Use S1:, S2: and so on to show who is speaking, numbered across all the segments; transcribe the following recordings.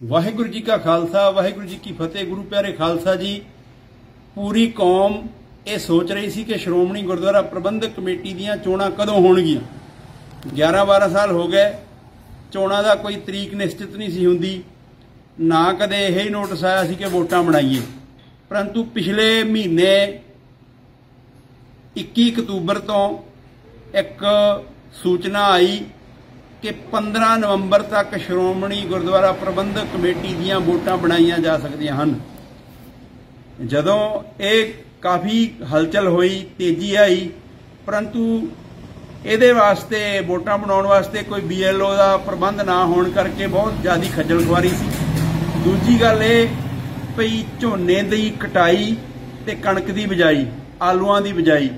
S1: वाहिगुरू जी का खालसा वाहिगुरू जी की फतेह। गुरु प्यारे खालसा जी, पूरी कौम ये सोच रही सी कि श्रोमणी गुरुद्वारा प्रबंधक कमेटी दीयां चोणां कदों होणगीਆਂ। 11-12 साल हो गए, चोणां दा कोई तरीक निश्चित नहीं सी हुंदी, ना कदे यही नोटिस आया सी कि वोटां बनाईए। परंतु पिछले महीने 21 अक्तूबर तो एक सूचना आई कि 15 नवंबर तक श्रोमणी गुरुद्वारा प्रबंधक कमेटी दीयां वोटां बनाईयां जा सकदियां हन। जदों ये काफ़ी हलचल हुई, तेजी आई, परंतु ਇਹਦੇ वास्ते वोटां बनाउण वास्ते कोई BLO का प्रबंध ना होने करके बहुत ज़्यादा खज्जल खुआरी सी। दूजी गल ये भई झोने की कटाई ते कणक की बिजाई, आलूआं की बिजाई,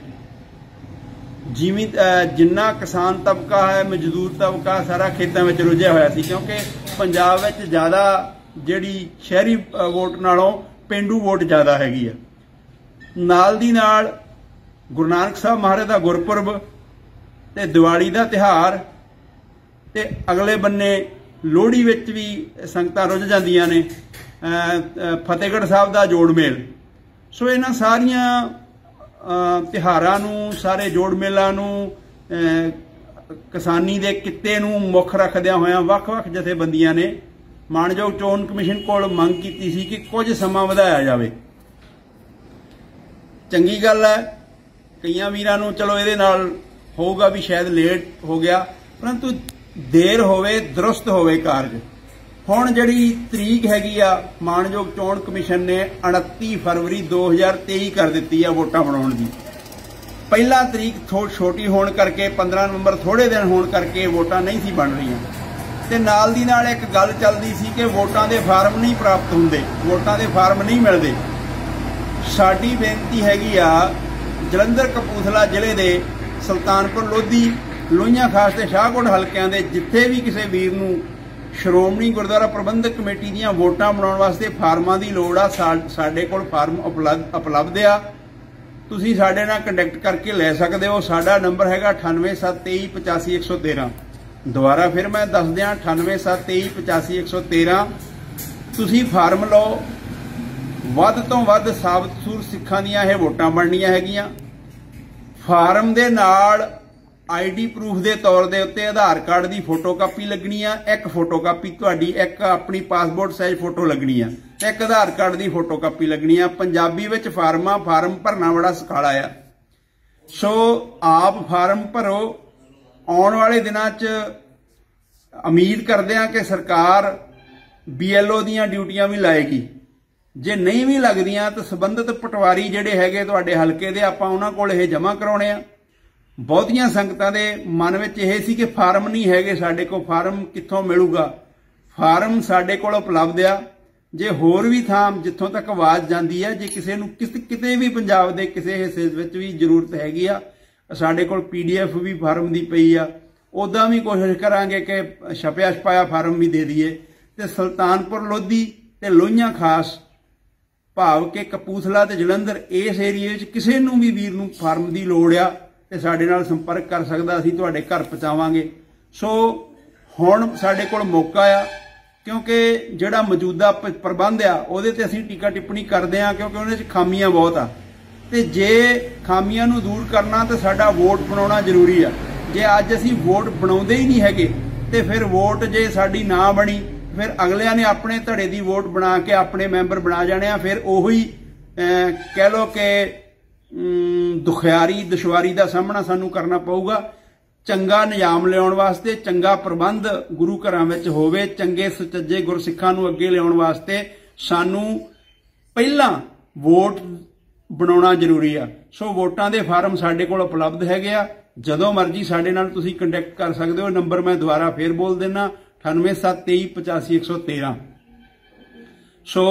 S1: जिन्ना किसान तबका है, मजदूर तबका सारा खेतों में रुझिया होया सी, क्योंकि पंजाब विच ज़्यादा जिहड़ी शहरी वोट नालों पेंडू वोट ज़्यादा हैगी है। नाल दी नाल गुरु नानक साहब महाराज का गुरपुरब ते दिवाली का तिहार ते अगले बन्ने लोहड़ी विच भी संगतां रुझ जांदियां ने, फतेहगढ़ साहब का जोड़ मेल। सो इन्हां सारियां तिहारां नूं, सारे जोड़ मेलां नूं, किसानी दे किते नूं मुख रखदियां होइयां वख-वख जथेबंदियां ने माणयोग चोण कमिशन कोल मंग कीती सी कि कुछ समां वधाया जावे। चंगी गल है, कईयां वीरां नूं चलो इहदे नाल होगा भी शायद लेट हो गया, परंतु देर होवे दुरुस्त होवे कारज। हुण जिहड़ी तरीक हैगी आ, माणयोग चोण कमिशन ने 29 फरवरी 2023 कर दित्ती आ वोटां बनाउण दी। पहला तरीक छोटी होने करके 15 नवंबर थोड़े दिन होने करके वोटां नहीं सी बन रही ते नाल दी नाल एक गल चलदी सी कि वोटां दे फार्म नहीं प्राप्त हुंदे, वोटां दे फार्म नहीं मिलदे। साडी बेनती हैगी आ, जलंधर कपूरथला जिले दे सुल्तानपुर लोधी, लोहियां खास ते शाहकोट हलकियां दे जिथे भी किसी वीर नूं श्रोमणी गुरुद्वारा प्रबंधक कमेटी दीयां वोटां बनाउण वास्ते फार्मां दी लोड़ आ, साडे कोल फार्म उपलब्ध आ। तुसीं साडे नाल कंटैक्ट करके लै सकदे हो। साडा नंबर हैगा 9873285113। दुबारा फिर मैं दस दियां 9873285113। तुसीं फार्म लो, वध तो वध साबत सूर सिखां दीयां इह वोटां बननियां हैगियां। फार्म दे नाल ID प्रूफ के तौर के उत्ते आधार कार्ड की फोटो कापी लगनी आ, एक फोटो कापी तुहाडी, एक अपनी पासपोर्ट साइज फोटो लगनी आ, एक आधार कार्ड की फोटो कापी लगनी आ। पंजाबी विच फार्म भरना बड़ा सखाला आ। सो आप फार्म भरो। आने वाले दिनों च उम्मीद करते हैं कि सरकार BLO दीयां ड्यूटियां भी लाएगी। जे नहीं भी लगदियां तो संबंधित पटवारी जिहड़े हैगे तुहाडे हलके दे, आपां उहनां कोल इह जमा कराउणे आ। बहुतियां संगतां दे मन विच इह सी कि फार्म नहीं हैगे, साडे कोल फार्म कित्थों मिलूगा। फार्म साडे कोल उपलब्ध आ। जे होर भी थां जित्थों तक आवाज़ जांदी है, जे किसी नूं किते भी पंजाब दे किसी हिस्से विच भी जरूरत हैगी आ, साडे कोल PDF भी फार्म दी पई आ। उदां भी कोशिश करांगे कि छपिया छपाया फार्म भी दे दईए। ते सुल्तानपुर लोधी ते लोहियां खास भाव के कपूरथला ते जलंधर इस एरिए किसी नूं भी वीर नूं फार्म की लोड़ आ ते साडे नाल संपर्क कर सकदा, असीं तुहाडे घर पहुंचावांगे। सो हुण साडे कोल मौका आ, क्योंकि जिहड़ा मौजूदा प्रबंध आ उहदे ते असीं टीका टिप्पणी करदे आ, क्योंकि उहदे च खामियां बहुत आ ते जे खामियां नूं दूर करना तो साडा वोट बनाउणा जरूरी आ। जे अज असीं वोट बनाउंदे ही नहीं हैगे ते फिर वोट जे साडी ना बनी, फिर अगलियां ने अपने धड़े की वोट बना के अपने मैंबर बना जाने आ। फिर उही कह लो कि दुखियारी दुश्वारी का सामना सानू करना पऊगा। चंगा निजाम लियाउण वास्ते, चंगा प्रबंध गुरु घरां विच होवे, चंगे सुचज्जे गुरसिखां नूं अगे लियाउण वास्ते सानू पहलां वोट बनाउणा जरूरी आ। सो वोटां दे फार्म साडे कोल उपलब्ध हैगे आ। जदों मर्जी साडे नाल तुसीं कंटैक्ट कर सकदे हो। नंबर मैं दोबारा फिर बोल देना 9873285113। सो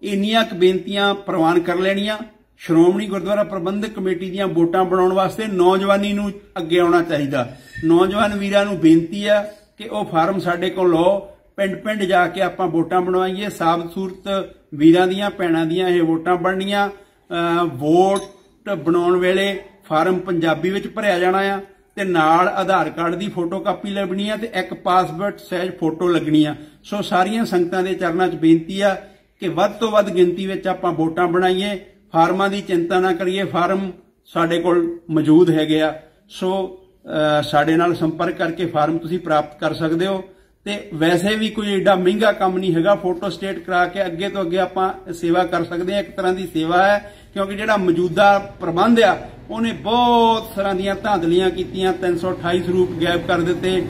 S1: इन्नियां बेनतियां प्रवान कर लेनियां। श्रोमणी गुरुद्वारा प्रबंधक कमेटी दीयां वोटां बनाउण वास्ते नौजवानी नूं अगे आउणा चाहीदा। नौजवान वीरां नूं बेनती है कि वह फार्म साडे कोल लो, पिंड पिंड जाके आपां वोटां बनवाईए। साबत सूरत वीरां दीयां भैणां दीयां इह वोटां बननियां। वोट बनाउण वेले फार्म पंजाबी विच भरिया जाना आ ਤੇ ਨਾਲ ਆਧਾਰ ਕਾਰਡ ਦੀ ਫੋਟੋ ਕਾਪੀ ਲੱਗਣੀ ਆ ਤੇ ਇੱਕ ਪਾਸਪੋਰਟ ਸਾਈਜ਼ ਫੋਟੋ ਲੱਗਣੀ ਆ। ਸੋ ਸਾਰੀਆਂ ਸੰਗਤਾਂ ਦੇ ਚਰਨਾਂ 'ਚ ਬੇਨਤੀ ਆ ਕਿ ਵੱਧ ਤੋਂ ਵੱਧ ਗਿਣਤੀ ਵਿੱਚ ਆਪਾਂ ਵੋਟਾਂ ਬਣਾਈਏ। ਫਾਰਮਾਂ ਦੀ ਚਿੰਤਾ ਨਾ ਕਰੀਏ, ਫਾਰਮ ਸਾਡੇ ਕੋਲ ਮੌਜੂਦ ਹੈਗੇ ਆ। ਸੋ ਸਾਡੇ ਨਾਲ ਸੰਪਰਕ ਕਰਕੇ ਫਾਰਮ ਤੁਸੀਂ ਪ੍ਰਾਪਤ ਕਰ ਸਕਦੇ ਹੋ। ਤੇ ਵੈਸੇ ਵੀ ਕੋਈ ਏਡਾ ਮਹਿੰਗਾ ਕੰਮ ਨਹੀਂ ਹੈਗਾ, ਫੋਟੋ ਸਟੇਟ ਕਰਾ ਕੇ ਅੱਗੇ ਤੋਂ ਅੱਗੇ ਆਪਾਂ ਸੇਵਾ ਕਰ ਸਕਦੇ ਹਾਂ। ਇੱਕ ਤਰ੍ਹਾਂ ਦੀ ਸੇਵਾ ਹੈ, ਕਿਉਂਕਿ ਜਿਹੜਾ ਮੌਜੂਦਾ ਪ੍ਰਬੰਧ ਆ ਉਹਨੇ ਬਹੁਤ ਤਰ੍ਹਾਂ ਦੀਆਂ ਧਾਂਦਲੀਆਂ ਕੀਤੀਆਂ। 328 ਸਰੂਪ ਗਾਇਬ ਕਰ ਦਿੱਤੇ,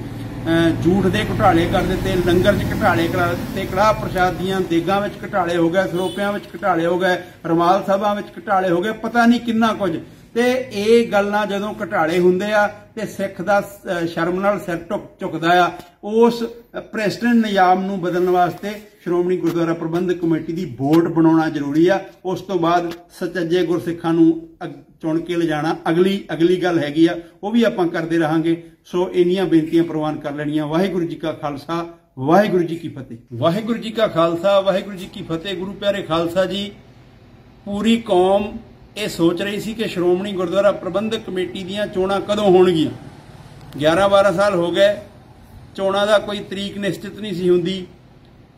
S1: ਝੂਠ ਦੇ ਘੁਟਾਲੇ ਕਰ ਦਿੱਤੇ, ਲੰਗਰ 'ਚ ਘੁਟਾਲੇ ਕਰਾ ਦਿੱਤੇ, ਕੜਾਹ ਪ੍ਰਸ਼ਾਦ ਦੀਆਂ ਦੇਗਾਂ ਵਿੱਚ ਘੁਟਾਲੇ ਹੋ ਗਏ, ਸਰੋਪਿਆਂ ਵਿੱਚ ਘੁਟਾਲੇ ਹੋ ਗਏ, ਰਮਾਲ ਸਭਾ ਵਿੱਚ ਘੁਟਾਲੇ ਹੋ ਗਏ, ਪਤਾ ਨਹੀਂ ਕਿੰਨਾ ਕੁਝ। ਤੇ ਇਹ ਗੱਲਾਂ ਜਦੋਂ ਘੁਟਾਲੇ ਹੁੰਦੇ ਆ ਤੇ ਸਿੱਖ ਦਾ ਸ਼ਰਮ ਨਾਲ ਸਿਰ ਝੁਕਦਾ ਆ। ਉਸ ਭ੍ਰਿਸ਼ਟ ਨਿਯਾਮ ਨੂੰ ਬਦਲਣ ਵਾਸਤੇ ਸ਼੍ਰੋਮਣੀ ਗੁਰਦੁਆਰਾ ਪ੍ਰਬੰਧਕ ਕਮੇਟੀ ਦੀ ਬੋਰਡ ਬਣਾਉਣਾ ਜ਼ਰੂਰੀ ਆ। ਉਸ ਤੋਂ ਬਾਅਦ ਸੁਚੱਜੇ ਗੁਰਸਿੱਖਾਂ ਨੂੰ ਚੁਣ ਕੇ ਲਿਜਾਣਾ ਅਗਲੀ ਗੱਲ ਹੈਗੀ ਆ, ਉਹ ਵੀ ਆਪਾਂ ਕਰਦੇ ਰਹਾਂਗੇ। ਸੋ ਇੰਨੀਆਂ ਬੇਨਤੀਆਂ ਪ੍ਰਵਾਨ ਕਰ ਲੈਣੀਆਂ। ਵਾਹਿਗੁਰੂ ਜੀ ਕਾ ਖਾਲਸਾ, ਵਾਹਿਗੁਰੂ ਜੀ ਕੀ ਫਤਿਹ। ਵਾਹਿਗੁਰੂ ਜੀ ਕਾ ਖਾਲਸਾ, ਵਾਹਿਗੁਰੂ ਜੀ ਕੀ ਫਤਿਹ। ਗੁਰੂ ਪਿਆਰੇ ਖਾਲਸਾ ਜੀ, ਪੂਰੀ ਕੌਮ ਇਹ ਸੋਚ ਰਹੀ ਸੀ ਕਿ ਸ਼੍ਰੋਮਣੀ ਗੁਰਦੁਆਰਾ ਪ੍ਰਬੰਧਕ ਕਮੇਟੀ ਦੀਆਂ ਚੋਣਾਂ ਕਦੋਂ ਹੋਣਗੀਆਂ। 11-12 ਸਾਲ ਹੋ ਗਏ, ਚੋਣਾਂ ਦਾ ਕੋਈ ਤਰੀਕ ਨਿਸ਼ਚਿਤ ਨਹੀਂ ਸੀ ਹੁੰਦੀ,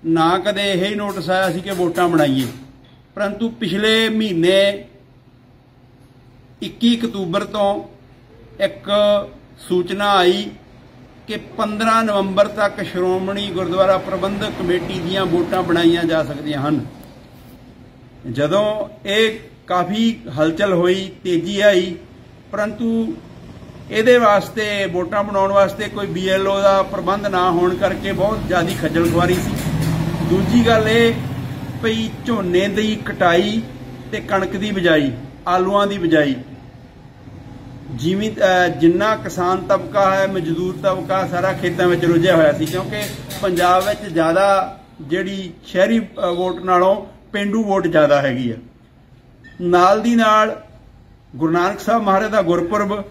S1: ਨਾ ਕਦੇ ਇਹ ਨੋਟਿਸ ਆਇਆ ਸੀ ਕਿ ਵੋਟਾਂ ਬਣਾਈਏ। ਪਰੰਤੂ ਪਿਛਲੇ ਮਹੀਨੇ 21 ਅਕਤੂਬਰ ਤੋਂ ਇੱਕ ਸੂਚਨਾ ਆਈ ਕਿ 15 ਨਵੰਬਰ ਤੱਕ ਸ਼੍ਰੋਮਣੀ ਗੁਰਦੁਆਰਾ ਪ੍ਰਬੰਧਕ ਕਮੇਟੀ ਦੀਆਂ ਵੋਟਾਂ ਬਣਾਈਆਂ ਜਾ ਸਕਦੀਆਂ ਹਨ। ਜਦੋਂ ਇਹ ਕਾਫੀ ਹਲਚਲ ਹੋਈ, ਤੇਜ਼ੀ ਆਈ, ਪਰੰਤੂ ਇਹਦੇ ਵਾਸਤੇ ਵੋਟਾਂ ਬਣਾਉਣ ਵਾਸਤੇ ਕੋਈ BLO ਦਾ ਪ੍ਰਬੰਧ ਨਾ ਹੋਣ ਕਰਕੇ ਬਹੁਤ ਜ਼ਿਆਦਾ ਖੱਜਲ ਖੁਆਰੀ ਸੀ। ਦੂਜੀ ਗੱਲ ਇਹ ਪਈ ਝੋਨੇ ਦੀ ਕਟਾਈ ਤੇ ਕਣਕ ਦੀ ਬਿਜਾਈ, ਆਲੂਆਂ ਦੀ ਬਿਜਾਈ, ਜਿੰਨਾ ਕਿਸਾਨ ਤਬਕਾ ਹੈ, ਮਜ਼ਦੂਰ ਤਬਕਾ ਸਾਰਾ ਖੇਤਾਂ ਵਿੱਚ ਰੁੱਝਿਆ ਹੋਇਆ ਸੀ, ਕਿਉਂਕਿ ਪੰਜਾਬ ਵਿੱਚ ਜ਼ਿਆਦਾ ਜਿਹੜੀ ਸ਼ਹਿਰੀ ਵੋਟ ਨਾਲੋਂ ਪੇਂਡੂ ਵੋਟ ਜ਼ਿਆਦਾ ਹੈਗੀ ਆ। ਨਾਲ ਦੀ ਨਾਲ ਗੁਰੂ ਨਾਨਕ ਸਾਹਿਬ ਮਹਾਰਾਜ ਦਾ ਗੁਰਪੁਰਬ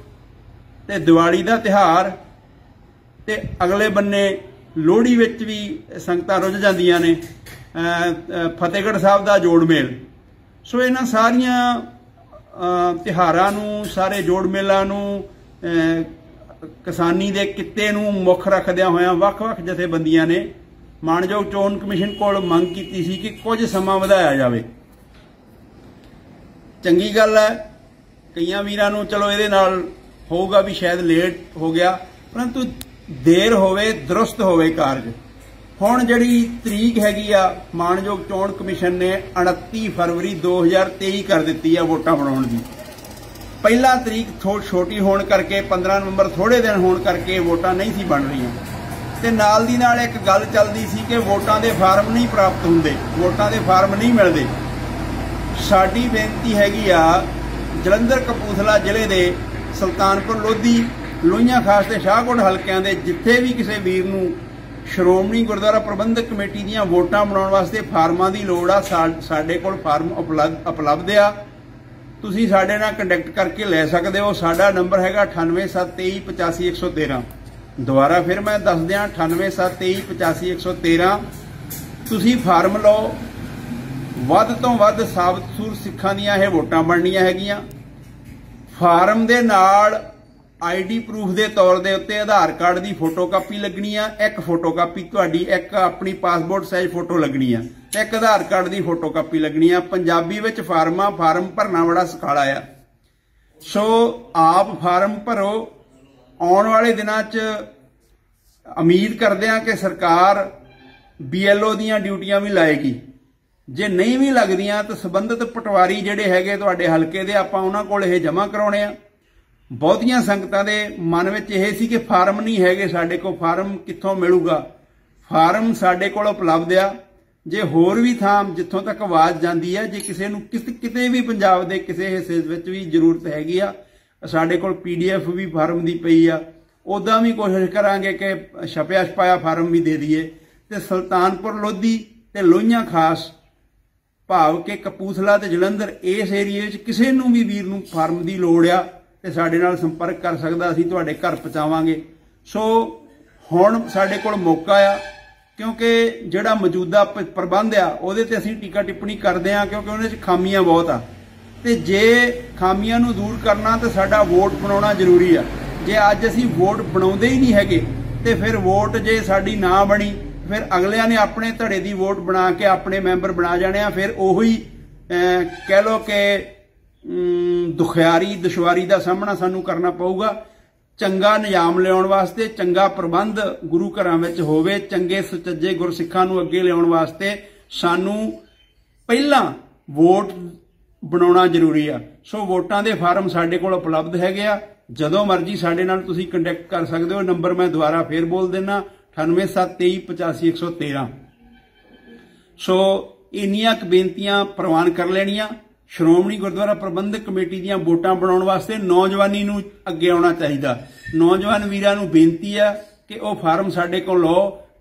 S1: ਤੇ ਦੀਵਾਲੀ ਦਾ ਤਿਉਹਾਰ ਤੇ ਅਗਲੇ ਬੰਨੇ ਲੋਹੜੀ ਵਿੱਚ ਵੀ ਸੰਗਤਾਂ ਰੁੱਝ ਜਾਂਦੀਆਂ ਨੇ, ਫਤਿਹਗੜ੍ਹ ਸਾਹਿਬ ਦਾ ਜੋੜ ਮੇਲ। ਸੋ ਇਹਨਾਂ ਸਾਰੀਆਂ ਤਿਉਹਾਰਾਂ ਨੂੰ, ਸਾਰੇ ਜੋੜ ਮੇਲਾਂ ਨੂੰ, ਕਿਸਾਨੀ ਦੇ ਕਿੱਤੇ ਨੂੰ ਮੁੱਖ ਰੱਖਦਿਆਂ ਹੋਇਆਂ ਵੱਖ-ਵੱਖ ਜਥੇਬੰਦੀਆਂ ਨੇ ਮਾਣਯੋਗ ਚੋਣ ਕਮਿਸ਼ਨ ਕੋਲ ਮੰਗ ਕੀਤੀ ਸੀ ਕਿ ਕੁਝ ਸਮਾਂ ਵਧਾਇਆ ਜਾਵੇ। ਚੰਗੀ ਗੱਲ ਹੈ, ਕਈਆਂ ਵੀਰਾਂ ਨੂੰ ਚਲੋ ਇਹਦੇ ਨਾਲ ਹੋਊਗਾ ਵੀ ਸ਼ਾਇਦ ਲੇਟ ਹੋ ਗਿਆ, ਪਰੰਤੂ ਦੇਰ ਹੋਵੇ ਦਰੁਸਤ ਹੋਵੇ ਕਾਰਜ। ਹੁਣ ਜਿਹੜੀ ਤਰੀਕ ਹੈਗੀ ਆ ਮਾਣਯੋਗ ਚੋਣ ਕਮਿਸ਼ਨ ਨੇ 29 ਫਰਵਰੀ 2023 ਕਰ ਦਿੱਤੀ ਆ ਵੋਟਾਂ ਬਣਾਉਣ ਦੀ। ਪਹਿਲਾਂ ਤਰੀਕ ਛੋਟੀ ਹੋਣ ਕਰਕੇ 15 ਨਵੰਬਰ ਥੋੜੇ ਦਿਨ ਹੋਣ ਕਰਕੇ ਵੋਟਾਂ ਨਹੀਂ ਸੀ ਬਣ ਰਹੀਆਂ। ਤੇ ਨਾਲ ਦੀ ਨਾਲ ਇੱਕ ਗੱਲ ਚੱਲਦੀ ਸੀ ਕਿ ਵੋਟਾਂ ਦੇ ਫਾਰਮ ਨਹੀਂ ਪ੍ਰਾਪਤ ਹੁੰਦੇ, ਵੋਟਾਂ ਦੇ ਫਾਰਮ ਨਹੀਂ ਮਿਲਦੇ। ਸਾਡੀ ਬੇਨਤੀ ਹੈਗੀ ਆ ਜਲੰਧਰ ਕਪੂਰਥਲਾ ਜ਼ਿਲ੍ਹੇ ਦੇ ਸੁਲਤਾਨਪੁਰ ਲੋਧੀ, ਲੋਹੀਆਂ ਖਾਸ ਤੇ ਸ਼ਾਹਕੋਟ ਹਲਕਿਆਂ ਦੇ ਜਿੱਥੇ ਵੀ ਕਿਸੇ ਵੀਰ ਨੂੰ ਸ਼੍ਰੋਮਣੀ ਗੁਰਦੁਆਰਾ ਪ੍ਰਬੰਧਕ ਕਮੇਟੀ ਦੀਆਂ ਵੋਟਾਂ ਬਣਾਉਣ ਵਾਸਤੇ ਫਾਰਮਾਂ ਦੀ ਲੋੜ ਆ, ਸਾਡੇ ਕੋਲ ਫਾਰਮ ਉਪਲਬਧ ਆ। ਤੁਸੀਂ ਸਾਡੇ ਨਾਲ ਕੰਟੈਕਟ ਕਰਕੇ ਲੈ ਸਕਦੇ ਹੋ। ਸਾਡਾ ਨੰਬਰ ਹੈਗਾ 9872385113। ਦੁਬਾਰਾ ਫਿਰ ਮੈਂ ਦੱਸ ਦਿਆਂ 9872385113। ਤੁਸੀਂ ਫਾਰਮ ਲਓ। ਵੱਧ ਤੋਂ ਵੱਧ ਸਾਬਤ ਸੂਰ ਸਿੱਖਾਂ ਦੀਆਂ ਇਹ ਵੋਟਾਂ ਬਣਨੀਆਂ ਹੈਗੀਆਂ। ਫਾਰਮ ਦੇ ਨਾਲ ID ਪ੍ਰੂਫ ਦੇ ਤੌਰ ਦੇ ਉੱਤੇ ਆਧਾਰ ਕਾਰਡ ਦੀ ਫੋਟੋ ਕਾਪੀ ਲੱਗਣੀ ਆ, ਇੱਕ ਫੋਟੋ ਕਾਪੀ ਤੁਹਾਡੀ, ਇੱਕ ਆਪਣੀ ਪਾਸਪੋਰਟ ਸਾਈਜ਼ ਫੋਟੋ ਲੱਗਣੀ ਆ, ਇੱਕ ਆਧਾਰ ਕਾਰਡ ਦੀ ਫੋਟੋ ਕਾਪੀ ਲੱਗਣੀ ਆ। ਪੰਜਾਬੀ ਵਿੱਚ ਫਾਰਮ ਭਰਨਾ ਬੜਾ ਸੁਖਾਲਾ ਆ। ਸੋ ਆਪ ਫਾਰਮ ਭਰੋ। ਆਉਣ ਵਾਲੇ ਦਿਨਾਂ 'ਚ ਉਮੀਦ ਕਰਦੇ ਹਾਂ ਕਿ ਸਰਕਾਰ BLO ਦੀਆਂ ਡਿਊਟੀਆਂ ਵੀ ਲਾਏਗੀ। ਜੇ ਨਹੀਂ ਵੀ ਲੱਗਦੀਆਂ ਤਾਂ ਸੰਬੰਧਿਤ ਪਟਵਾਰੀ ਜਿਹੜੇ ਹੈਗੇ ਤੁਹਾਡੇ ਹਲਕੇ ਦੇ, ਆਪਾਂ ਉਹਨਾਂ ਕੋਲ ਇਹ ਜਮ੍ਹਾਂ ਕਰਾਉਣੇ ਆ। ਬਹੁਤੀਆਂ ਸੰਗਤਾਂ ਦੇ ਮਨ ਵਿੱਚ ਇਹ ਸੀ ਕਿ ਫਾਰਮ ਨਹੀਂ ਹੈਗੇ ਸਾਡੇ ਕੋਲ, ਫਾਰਮ ਕਿੱਥੋਂ ਮਿਲੂਗਾ। ਫਾਰਮ ਸਾਡੇ ਕੋਲ ਉਪਲਬਧ ਆ। ਜੇ ਹੋਰ ਵੀ ਥਾਂ ਜਿੱਥੋਂ ਤੱਕ ਆਵਾਜ਼ ਜਾਂਦੀ ਹੈ, ਜੇ ਕਿਸੇ ਨੂੰ ਕਿਤੇ ਵੀ ਪੰਜਾਬ ਦੇ ਕਿਸੇ ਹਿੱਸੇ ਵਿੱਚ ਵੀ ਜ਼ਰੂਰਤ ਹੈਗੀ ਆ, ਸਾਡੇ ਕੋਲ PDF ਵੀ ਫਾਰਮ ਦੀ ਪਈ ਆ। ਉੱਦਾਂ ਵੀ ਕੋਸ਼ਿਸ਼ ਕਰਾਂਗੇ ਕਿ ਛਪਿਆ ਛਪਾਇਆ ਫਾਰਮ ਵੀ ਦੇ ਦਈਏ। ਤੇ ਸੁਲਤਾਨਪੁਰ ਲੋਧੀ ਤੇ ਲੋਹੀਆਂ ਖਾਸ ਭਾਵ ਕਿ ਕਪੂਰਥਲਾ ਤੇ ਜਲੰਧਰ ਇਸ ਏਰੀਏ ਵਿੱਚ ਕਿਸੇ ਨੂੰ ਵੀ ਵੀਰ ਨੂੰ ਫਾਰਮ ਦੀ ਲੋੜ ਆ ਤੇ ਸਾਡੇ ਨਾਲ ਸੰਪਰਕ ਕਰ ਸਕਦਾ, ਅਸੀਂ ਤੁਹਾਡੇ ਘਰ ਪਹੁੰਚਾਵਾਂਗੇ। ਸੋ ਹੁਣ ਸਾਡੇ ਕੋਲ ਮੌਕਾ ਆ, ਕਿਉਂਕਿ ਜਿਹੜਾ ਮੌਜੂਦਾ ਪ੍ਰਬੰਧ ਆ ਉਹਦੇ ਤੇ ਅਸੀਂ ਟੀਕਾ ਟਿੱਪਣੀ ਕਰਦੇ ਆ, ਕਿਉਂਕਿ ਉਹਦੇ 'ਚ ਖਾਮੀਆਂ ਬਹੁਤ ਆ। ਤੇ ਜੇ ਖਾਮੀਆਂ ਨੂੰ ਦੂਰ ਕਰਨਾ ਤਾਂ ਸਾਡਾ ਵੋਟ ਬਣਾਉਣਾ ਜ਼ਰੂਰੀ ਆ। जे अज असीं वोट बनाउंदे ही नहीं हैगे ते फिर वोट जे साडी ना बनी फिर अगलियां ने अपने धड़े दी वोट बना के अपने मैंबर बना जाने आ, फिर उही कह लो कि दुखियारी दुश्वारी का सामना सानू करना पऊगा। चंगा निजाम लियाउण वास्ते, चंगा प्रबंध गुरु घरां विच होवे, चंगे सुचज्जे गुरसिखां नूं अगे लियाउण वास्ते सानू पहलां वोट बनाउणा जरूरी आ। सो वोटां दे फार्म साडे कोल उपलब्ध हैगे आ, जदों मर्जी साडे नाल तुसीं कंटैक्ट कर सकदे हो। नंबर मैं दुबारा फिर बोल देना 9873258113। सो इन्नियां बेनतियां प्रवान कर लेनियां। श्रोमणी गुरुद्वारा प्रबंधक कमेटी दीयां वोटां बनाउण वास्ते नौजवानी नूं अगे आउणा चाहीदा। नौजवान वीरां नूं बेनती है कि वह फार्म साडे कोल लो,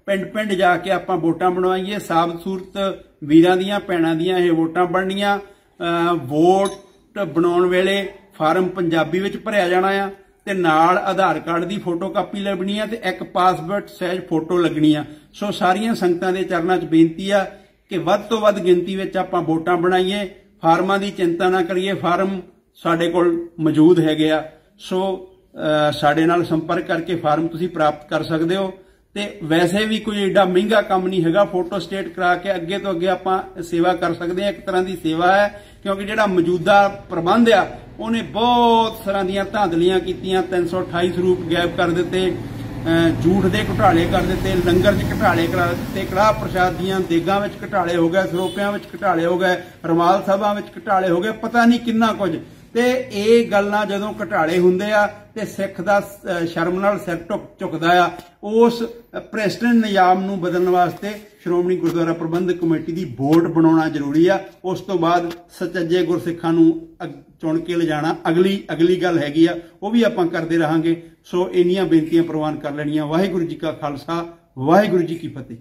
S1: पिंड पिंड जाके आपां वोटां बनवाईए। साबत सूरत वीरां दीयां भैणां दीयां इह वोटां बननियां। वोट बनाउण वेले फार्म पंजाबी विच भरिया जाना आ ते नाल आधार कार्ड की फोटो कापी लगनी है ते एक पासपोर्ट साइज फोटो लगनी है। सो सारियां संगतां दे चरनां च बेनती है कि वध तो वध गिनती विच आपां वोटां बनाईए। फार्मां की चिंता ना करिए, फार्म साडे कोल मौजूद हैगे आ। सो साडे नाल संपर्क करके फार्म तुसीं प्राप्त कर सकदे हो। ते वैसे भी कोई एडा महंगा काम नहीं हैगा, फोटो स्टेट करा के अगे तो अगे आपां सेवा कर सकते हैं। एक तरह की सेवा है, क्योंकि जिहड़ा मौजूदा प्रबंध आ उन्हें बहुत तरह दीयां धांधलियां कीतियां, 328 रूप गायब कर दिते, झूठ दे घोटाले कर दिते, लंगर च घोटाले करा दिते, कड़ाह प्रसाद दीयां देगां विच घोटाले हो गए, सरोपियां विच घोटाले हो गए, रमाल सभा विच घोटाले हो गए, पता नहीं किन्ना कुछ। ते ਇਹ ਗੱਲਾਂ ਜਦੋਂ ਘਟਾਲੇ ਹੁੰਦੇ ਆ ਤੇ ਸਿੱਖ ਦਾ ਸ਼ਰਮ ਨਾਲ ਸਿਰ ਝੁਕਦਾ ਆ। ਉਸ ਪ੍ਰੈਸਟਨ ਨਿਯਾਮ ਨੂੰ ਬਦਲਣ ਵਾਸਤੇ ਸ਼੍ਰੋਮਣੀ ਗੁਰਦੁਆਰਾ ਪ੍ਰਬੰਧਕ ਕਮੇਟੀ ਦੀ ਵੋਟ ਬਣਾਉਣਾ ਜ਼ਰੂਰੀ ਆ। ਉਸ ਤੋਂ ਬਾਅਦ ਸੱਚੇ ਗੁਰਸਿੱਖਾਂ ਨੂੰ ਚੁਣ ਕੇ ਲਿਜਾਣਾ ਅਗਲੀ ਗੱਲ ਹੈਗੀ ਆ, ਉਹ ਵੀ ਆਪਾਂ ਕਰਦੇ ਰਹਾਂਗੇ। ਸੋ ਇੰਨੀਆਂ ਬੇਨਤੀਆਂ ਪ੍ਰਵਾਨ ਕਰ ਲੈਣੀਆਂ। ਵਾਹਿਗੁਰੂ ਜੀ ਕਾ ਖਾਲਸਾ, ਵਾਹਿਗੁਰੂ ਜੀ ਕੀ ਫਤਿਹ।